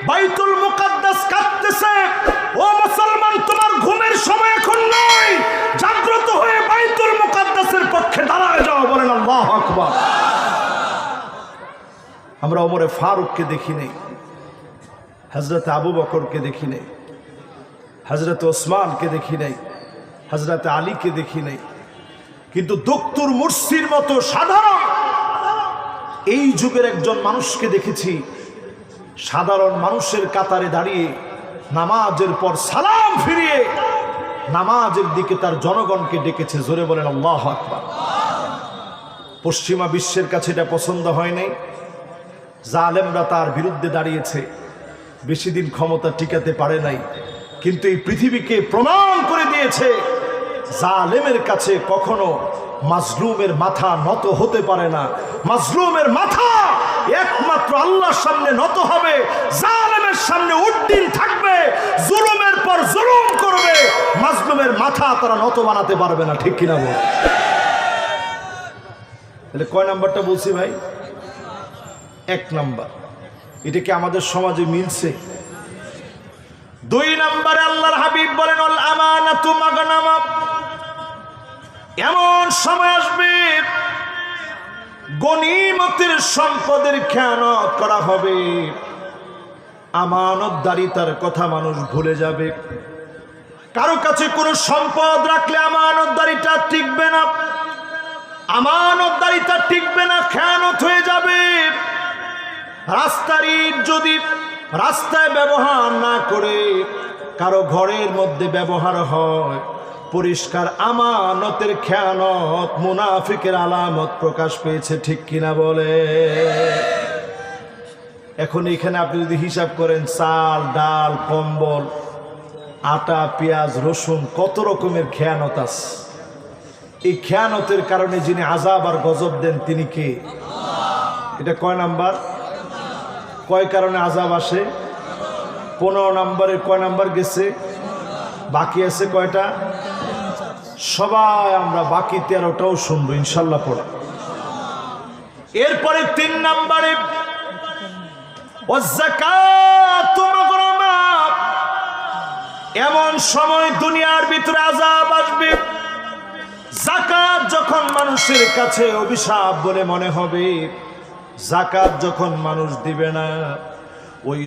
বাইতুল মুকাদ্দাস কাঁপতেছে। ও মুসলমান, তোমার ঘুমের সময় এখন নয়, জাগ্রত হয়ে বাইতুল মুকাদ্দাসের পক্ষে দাঁড়ায় যাও, বলেন আল্লাহু আকবার। আমরা ওমরে ফারুককে দেখি নেই, হযরত আবু বকরকে দেখি নেই, হযরত ওসমানকে দেখি নাই, হযরত আলীকে দেখি নাই, কিন্তু দক্তুর মুরসির মতো সাধারণ এই যুগের একজন মানুষকে দেখেছি। সাধারণ মানুষের কাতারে দাঁড়িয়ে নামাজের পর সালাম ফিরিয়ে নামাজের দিকে তার জনগণকে ডেকেছে। জোরে বলেন আল্লাহু আকবার। পশ্চিমা বিশ্বের কাছে এটা পছন্দ হয় নাই, জালেমরা তার বিরুদ্ধে দাঁড়িয়েছে, বেশি দিন ক্ষমতা টিকাতে পারে নাই, কিন্তু এই পৃথিবীকে প্রমাণ করে দিয়েছে জালেমের কাছে কখনো মাজলুমের মাথা নত হতে পারে না। মাজলুমের মাথা একমাত্র আল্লাহর সামনে নত হবে, জালেমের সামনে উদ্দিন থাকবে, জুলুমের পর জুলুম করবে, মাজলুমের মাথা তারা নত বানাতে পারবে না। ঠিক কিনা বল? তাহলে কয় নাম্বারটা বলছি ভাই? 1 নাম্বার। এটা কি আমাদের সমাজে মিলছে? 2 নম্বরে আল্লাহর হাবিব বলেন আল আমানাতু মাগনামা। এমন সময় আসবে গনিমতের সম্পদের খেয়ানত করা হবে, আমানতদারিতার কথা মানুষ ভুলে যাবে। কারো কাছে কোনো সম্পদ রাখলে আমানতদারিতা টিকবে না, আমানতদারিতা টিকবে না, খেয়ানত হয়ে যাবে। রাস্তার ইট যদি রাস্তায় ব্যবহার না করে কারো ঘরের মধ্যে ব্যবহার হয়, পরিষ্কার আমানতের খেয়ানত, মুনাফিকের আলামত প্রকাশ পেয়েছে। ঠিক কিনা বলে? এখন এখানে আপনি যদি হিসাব করেন, চাল ডাল কম্বল আটা পেঁয়াজ রসুন কত রকমের খেয়ানত আছে। এই খেয়ানতের কারণে যিনি আযাব আর গজব দেন তিনি কে? এটা কয় নাম্বার? কয় কারণে আযাব আসে? 15 নম্বরের কয় নাম্বার গেছে? বাকি আছে কয়টা? সবাই আমরা বাকি 13টাও শুনবো ইনশাল্লাহ পড়া। এরপরে 3 নম্বরে ওয়াযাকাতু মাগরামা। এমন সময় দুনিয়ার ভিতরে আযাব আসবে, যাকাত যখন মানুষের কাছে অভিশাপ বলে মনে হবে, যাকাত যখন মানুষ দিবে না,